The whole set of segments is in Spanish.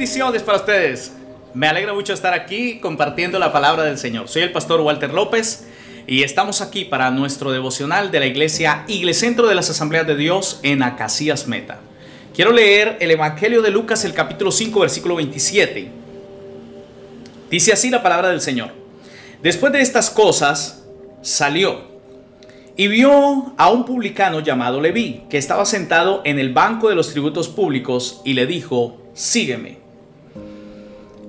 Bendiciones para ustedes. Me alegra mucho estar aquí compartiendo la palabra del Señor. Soy el pastor Walter López y estamos aquí para nuestro devocional de la iglesia Centro de las Asambleas de Dios en Acacias Meta. Quiero leer el Evangelio de Lucas, el capítulo 5, versículo 27. Dice así la palabra del Señor. Después de estas cosas, salió y vio a un publicano llamado Leví, que estaba sentado en el banco de los tributos públicos, y le dijo: sígueme.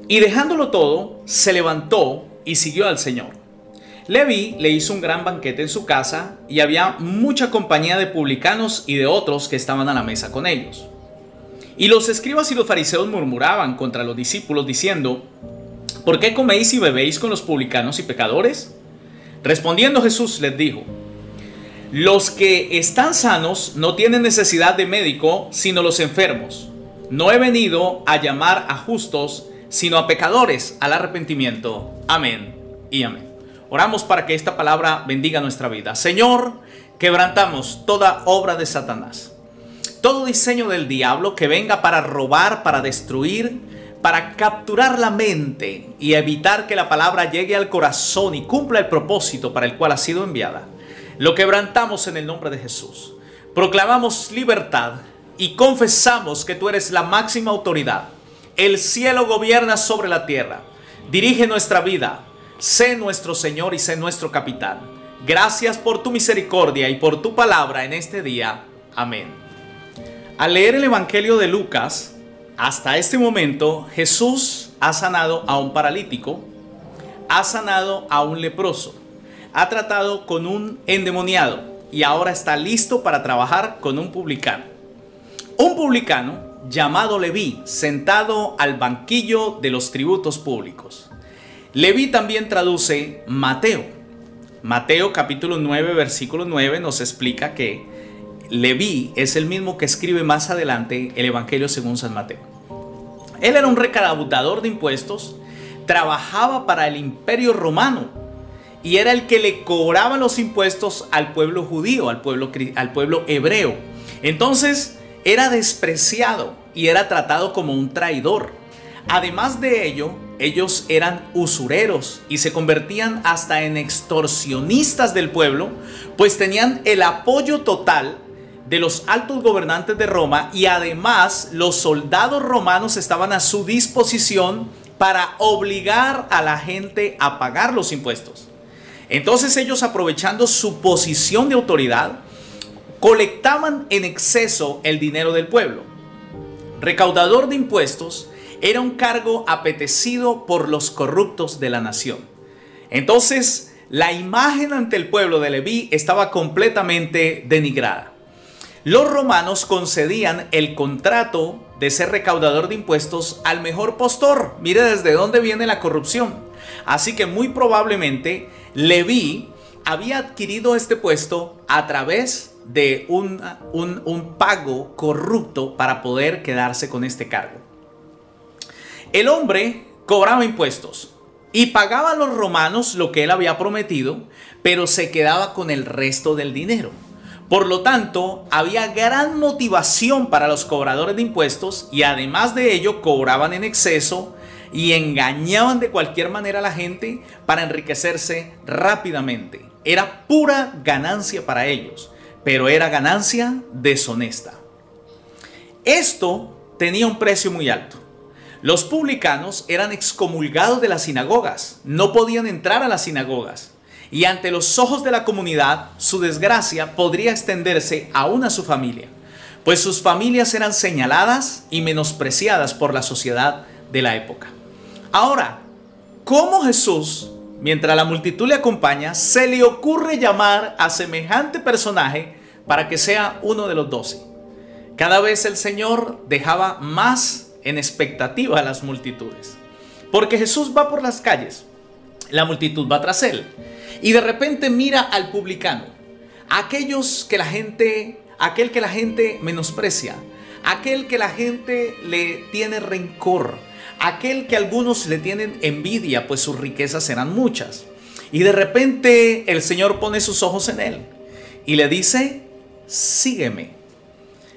Y dejándolo todo, se levantó y siguió al Señor. Leví le hizo un gran banquete en su casa, y había mucha compañía de publicanos y de otros que estaban a la mesa con ellos. Y los escribas y los fariseos murmuraban contra los discípulos, diciendo: ¿por qué coméis y bebéis con los publicanos y pecadores? Respondiendo Jesús les dijo: los que están sanos no tienen necesidad de médico, sino los enfermos. No he venido a llamar a justos, sino a pecadores al arrepentimiento. Amén y amén. Oramos para que esta palabra bendiga nuestra vida. Señor, quebrantamos toda obra de Satanás, todo diseño del diablo que venga para robar, para destruir, para capturar la mente y evitar que la palabra llegue al corazón y cumpla el propósito para el cual ha sido enviada. Lo quebrantamos en el nombre de Jesús. Proclamamos libertad y confesamos que tú eres la máxima autoridad. El cielo gobierna sobre la tierra. Dirige nuestra vida. Sé nuestro Señor y sé nuestro capitán. Gracias por tu misericordia y por tu palabra en este día. Amén. Al leer el Evangelio de Lucas, hasta este momento Jesús ha sanado a un paralítico, ha sanado a un leproso, ha tratado con un endemoniado y ahora está listo para trabajar con un publicano. Un publicano llamado Leví, sentado al banquillo de los tributos públicos. Leví también traduce Mateo. Mateo capítulo 9, versículo 9 nos explica que Leví es el mismo que escribe más adelante el Evangelio según San Mateo. Él era un recaudador de impuestos, trabajaba para el Imperio Romano y era el que le cobraba los impuestos al pueblo judío, al pueblo hebreo. Entonces era despreciado y era tratado como un traidor. Además de ello, ellos eran usureros y se convertían hasta en extorsionistas del pueblo, pues tenían el apoyo total de los altos gobernantes de Roma, y además los soldados romanos estaban a su disposición para obligar a la gente a pagar los impuestos. Entonces ellos, aprovechando su posición de autoridad, colectaban en exceso el dinero del pueblo. Recaudador de impuestos era un cargo apetecido por los corruptos de la nación. Entonces la imagen ante el pueblo de Leví estaba completamente denigrada. Los romanos concedían el contrato de ser recaudador de impuestos al mejor postor. Mire desde dónde viene la corrupción. Así que muy probablemente Leví había adquirido este puesto a través de un pago corrupto para poder quedarse con este cargo. El hombre cobraba impuestos y pagaba a los romanos lo que él había prometido, pero se quedaba con el resto del dinero. Por lo tanto, había gran motivación para los cobradores de impuestos, y además de ello cobraban en exceso y engañaban de cualquier manera a la gente para enriquecerse rápidamente. Era pura ganancia para ellos, pero era ganancia deshonesta. Esto tenía un precio muy alto. Los publicanos eran excomulgados de las sinagogas, no podían entrar a las sinagogas. Y ante los ojos de la comunidad, su desgracia podría extenderse aún a su familia, pues sus familias eran señaladas y menospreciadas por la sociedad de la época. Ahora, ¿cómo Jesús, mientras la multitud le acompaña, se le ocurre llamar a semejante personaje para que sea uno de los 12? Cada vez el Señor dejaba más en expectativa a las multitudes, porque Jesús va por las calles, la multitud va tras él. Y de repente mira al publicano, aquel que la gente menosprecia, aquel que la gente le tiene rencor, aquel que algunos le tienen envidia, pues sus riquezas eran muchas. Y de repente el Señor pone sus ojos en él y le dice: sígueme.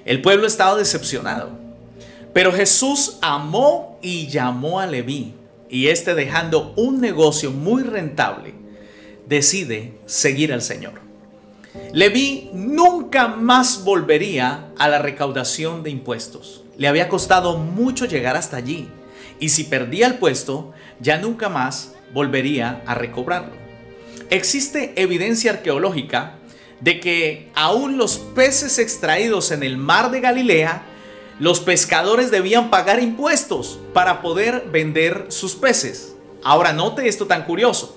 El pueblo estaba decepcionado. Pero Jesús amó y llamó a Leví, y este, dejando un negocio muy rentable, decide seguir al Señor. Leví nunca más volvería a la recaudación de impuestos. Le había costado mucho llegar hasta allí, y si perdía el puesto, ya nunca más volvería a recobrarlo. Existe evidencia arqueológica de que aún los peces extraídos en el mar de Galilea, los pescadores debían pagar impuestos para poder vender sus peces. Ahora note esto tan curioso.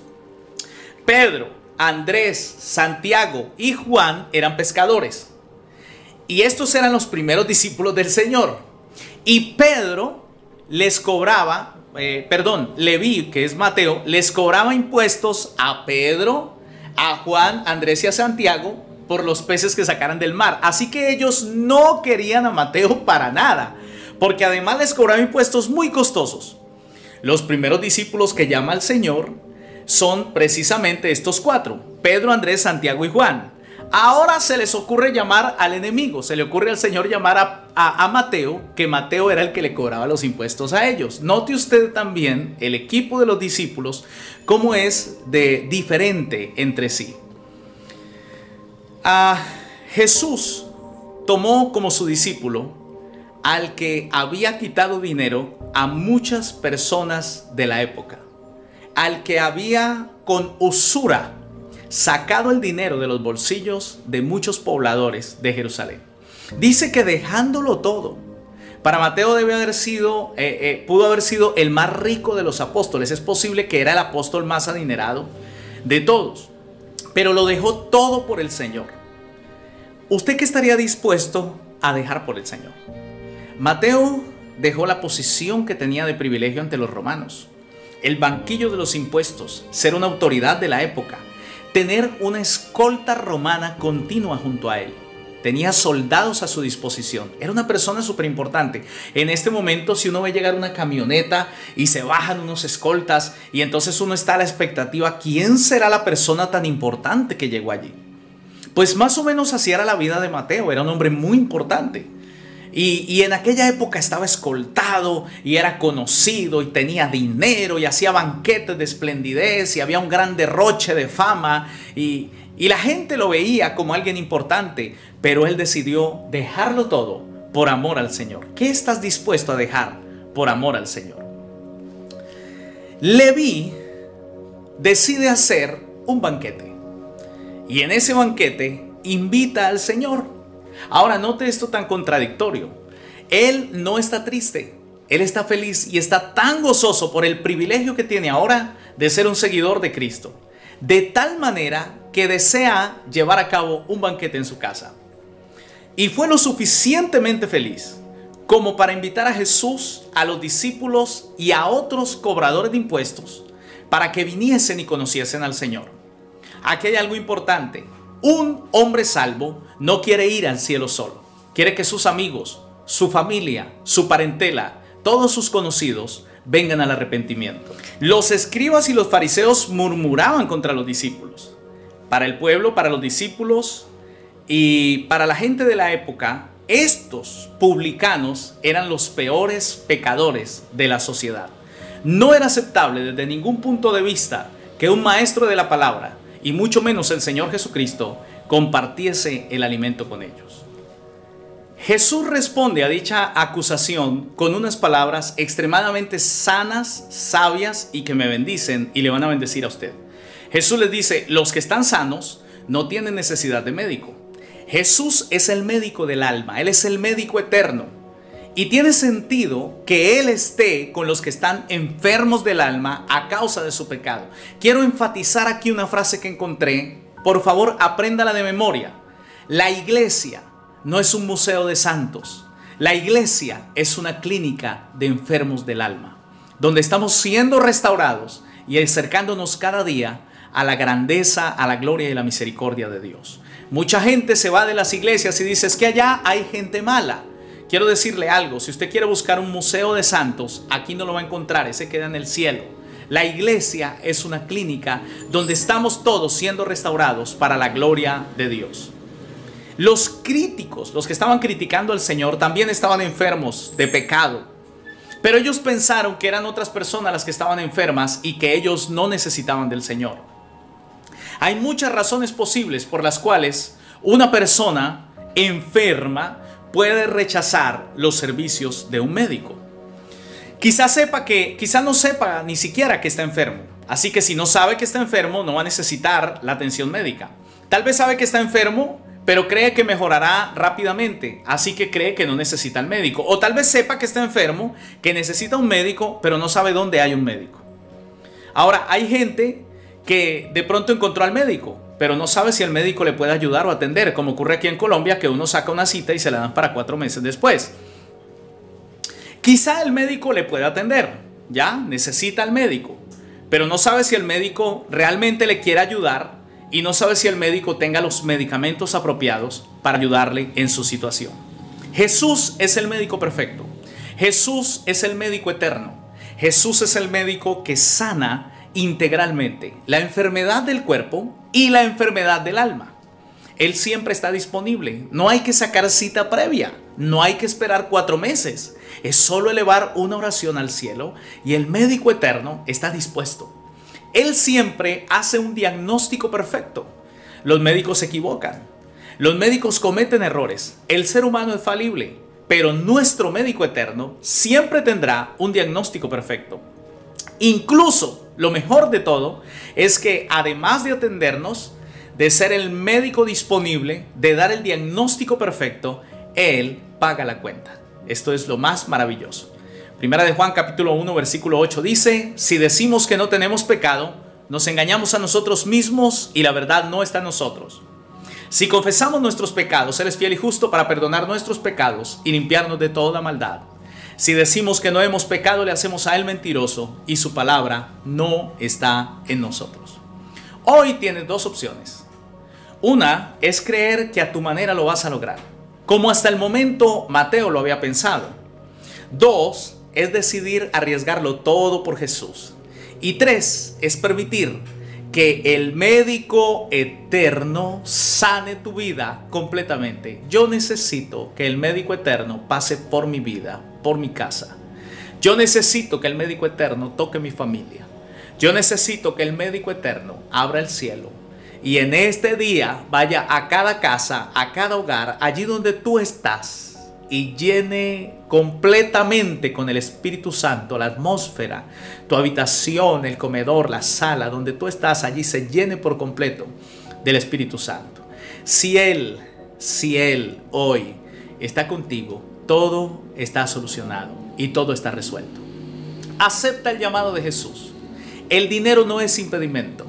Pedro, Andrés, Santiago y Juan eran pescadores. Y estos eran los primeros discípulos del Señor. Y Pedro les cobraba, Leví, que es Mateo, les cobraba impuestos a Pedro, a Juan, Andrés y a Santiago por los peces que sacaran del mar. Así que ellos no querían a Mateo para nada, porque además les cobraba impuestos muy costosos. Los primeros discípulos que llama el Señor son precisamente estos cuatro: Pedro, Andrés, Santiago y Juan. Ahora se les ocurre llamar al enemigo, se le ocurre al Señor llamar a Mateo, que Mateo era el que le cobraba los impuestos a ellos. Note usted también el equipo de los discípulos, cómo es de diferente entre sí. Jesús tomó como su discípulo al que había quitado dinero a muchas personas de la época, al que había con usura sacado el dinero de los bolsillos de muchos pobladores de Jerusalén. Dice que dejándolo todo. Para Mateo pudo haber sido el más rico de los apóstoles. Es posible que era el apóstol más adinerado de todos, pero lo dejó todo por el Señor. ¿Usted qué estaría dispuesto a dejar por el Señor? Mateo dejó la posición que tenía de privilegio ante los romanos, el banquillo de los impuestos, ser una autoridad de la época, tener una escolta romana continua junto a él. Tenía soldados a su disposición. Era una persona súper importante. En este momento, si uno ve llegar una camioneta y se bajan unos escoltas, y entonces uno está a la expectativa, ¿quién será la persona tan importante que llegó allí? Pues más o menos así era la vida de Mateo. Era un hombre muy importante. Y en aquella época estaba escoltado y era conocido y tenía dinero y hacía banquetes de esplendidez y había un gran derroche de fama y la gente lo veía como alguien importante, pero él decidió dejarlo todo por amor al Señor. ¿Qué estás dispuesto a dejar por amor al Señor? Leví decide hacer un banquete y en ese banquete invita al Señor. Ahora note esto tan contradictorio. Él no está triste, él está feliz y está tan gozoso por el privilegio que tiene ahora de ser un seguidor de Cristo, de tal manera que desea llevar a cabo un banquete en su casa. Y fue lo suficientemente feliz como para invitar a Jesús, a los discípulos y a otros cobradores de impuestos para que viniesen y conociesen al Señor. Aquí hay algo importante. Un hombre salvo no quiere ir al cielo solo. Quiere que sus amigos, su familia, su parentela, todos sus conocidos vengan al arrepentimiento. Los escribas y los fariseos murmuraban contra los discípulos. Para el pueblo, para los discípulos y para la gente de la época, estos publicanos eran los peores pecadores de la sociedad. No era aceptable desde ningún punto de vista que un maestro de la palabra, y mucho menos el Señor Jesucristo, compartiese el alimento con ellos. Jesús responde a dicha acusación con unas palabras extremadamente sanas, sabias y que me bendicen y le van a bendecir a usted. Jesús les dice: los que están sanos no tienen necesidad de médico. Jesús es el médico del alma, Él es el médico eterno. Y tiene sentido que Él esté con los que están enfermos del alma a causa de su pecado. Quiero enfatizar aquí una frase que encontré. Por favor, apréndala de memoria. La iglesia no es un museo de santos. La iglesia es una clínica de enfermos del alma, donde estamos siendo restaurados y acercándonos cada día a la grandeza, a la gloria y la misericordia de Dios. Mucha gente se va de las iglesias y dice: es que allá hay gente mala. Quiero decirle algo: si usted quiere buscar un museo de santos, aquí no lo va a encontrar, ese queda en el cielo. La iglesia es una clínica donde estamos todos siendo restaurados para la gloria de Dios. Los críticos, los que estaban criticando al Señor, también estaban enfermos de pecado. Pero ellos pensaron que eran otras personas las que estaban enfermas y que ellos no necesitaban del Señor. Hay muchas razones posibles por las cuales una persona enferma puede rechazar los servicios de un médico. Quizás no sepa ni siquiera que está enfermo. Así que si no sabe que está enfermo, no va a necesitar la atención médica. Tal vez sabe que está enfermo, pero cree que mejorará rápidamente, así que cree que no necesita al médico. O tal vez sepa que está enfermo, que necesita un médico, pero no sabe dónde hay un médico. Ahora, hay gente que de pronto encontró al médico, pero no sabe si el médico le puede ayudar o atender, como ocurre aquí en Colombia, que uno saca una cita y se la dan para 4 meses después. Quizá el médico le puede atender, ya necesita al médico, pero no sabe si el médico realmente le quiere ayudar y no sabe si el médico tenga los medicamentos apropiados para ayudarle en su situación. Jesús es el médico perfecto. Jesús es el médico eterno. Jesús es el médico que sana integralmente la enfermedad del cuerpo y la enfermedad del alma. Él siempre está disponible. No hay que sacar cita previa. No hay que esperar 4 meses. Es solo elevar una oración al cielo y el médico eterno está dispuesto. Él siempre hace un diagnóstico perfecto. Los médicos se equivocan. Los médicos cometen errores. El ser humano es falible, pero nuestro médico eterno siempre tendrá un diagnóstico perfecto. Incluso, lo mejor de todo es que además de atendernos, de ser el médico disponible, de dar el diagnóstico perfecto, Él paga la cuenta. Esto es lo más maravilloso. Primera de Juan capítulo 1 versículo 8 dice: si decimos que no tenemos pecado, nos engañamos a nosotros mismos y la verdad no está en nosotros. Si confesamos nuestros pecados, Él es fiel y justo para perdonar nuestros pecados y limpiarnos de toda maldad. Si decimos que no hemos pecado, le hacemos a Él mentiroso y su palabra no está en nosotros. Hoy tienes 2 opciones. Una es creer que a tu manera lo vas a lograr, como hasta el momento Mateo lo había pensado. 2 es decidir arriesgarlo todo por Jesús. Y 3 es permitir que el médico eterno sane tu vida completamente. Yo necesito que el médico eterno pase por mi vida, por mi casa. Yo necesito que el médico eterno toque mi familia. Yo necesito que el médico eterno abra el cielo y en este día vaya a cada casa, a cada hogar, allí donde tú estás, y llene completamente con el Espíritu Santo la atmósfera, tu habitación, el comedor, la sala, donde tú estás, allí se llene por completo del Espíritu Santo. Si Él hoy está contigo, todo está solucionado y todo está resuelto. Acepta el llamado de Jesús. El dinero no es impedimento.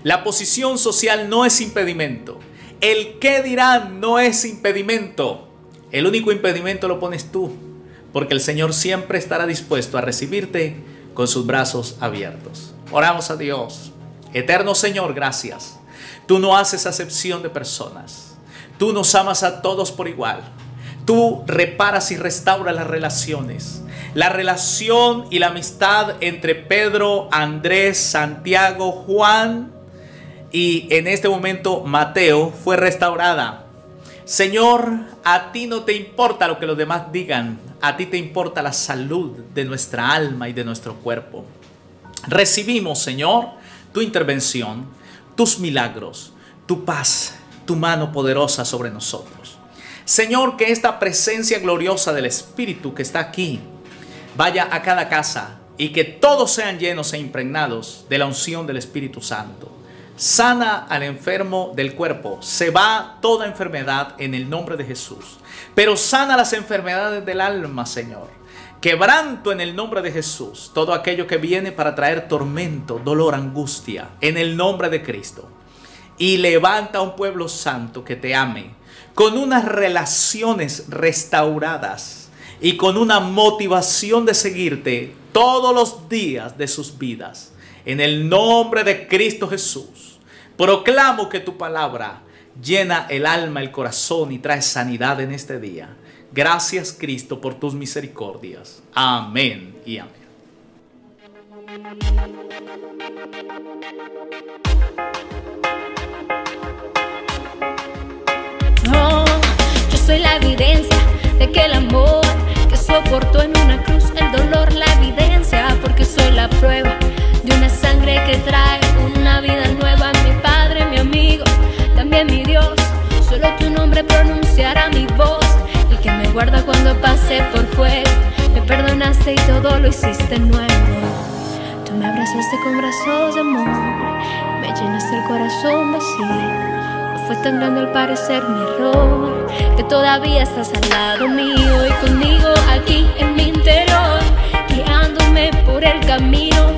La posición social no es impedimento. El qué dirán no es impedimento. El único impedimento lo pones tú, porque el Señor siempre estará dispuesto a recibirte con sus brazos abiertos. Oramos a Dios. Eterno Señor, gracias. Tú no haces acepción de personas. Tú nos amas a todos por igual. Tú reparas y restauras las relaciones. La relación y la amistad entre Pedro, Andrés, Santiago, Juan y en este momento Mateo fue restaurada. Señor, a ti no te importa lo que los demás digan. A ti te importa la salud de nuestra alma y de nuestro cuerpo. Recibimos, Señor, tu intervención, tus milagros, tu paz, tu mano poderosa sobre nosotros. Señor, que esta presencia gloriosa del Espíritu que está aquí vaya a cada casa y que todos sean llenos e impregnados de la unción del Espíritu Santo. Sana al enfermo del cuerpo. Se va toda enfermedad en el nombre de Jesús. Pero sana las enfermedades del alma, Señor. Quebranto en el nombre de Jesús todo aquello que viene para traer tormento, dolor, angustia, en el nombre de Cristo. Y levanta a un pueblo santo que te ame, con unas relaciones restauradas y con una motivación de seguirte todos los días de sus vidas. En el nombre de Cristo Jesús, proclamo que tu palabra llena el alma, el corazón y trae sanidad en este día. Gracias, Cristo, por tus misericordias. Amén y amén. No. soy la evidencia de que el amor que soportó en una cruz el dolor, la evidencia, porque soy la prueba de una sangre que trae una vida nueva. Mi Padre, mi amigo, también mi Dios, solo tu nombre pronunciará mi voz, el que me guarda cuando pase por fuego. Me perdonaste y todo lo hiciste nuevo. Tú me abrazaste con brazos de amor, me llenaste el corazón vacío. Fue tan grande al parecer mi error, que todavía estás al lado mío y conmigo aquí en mi interior, guiándome por el camino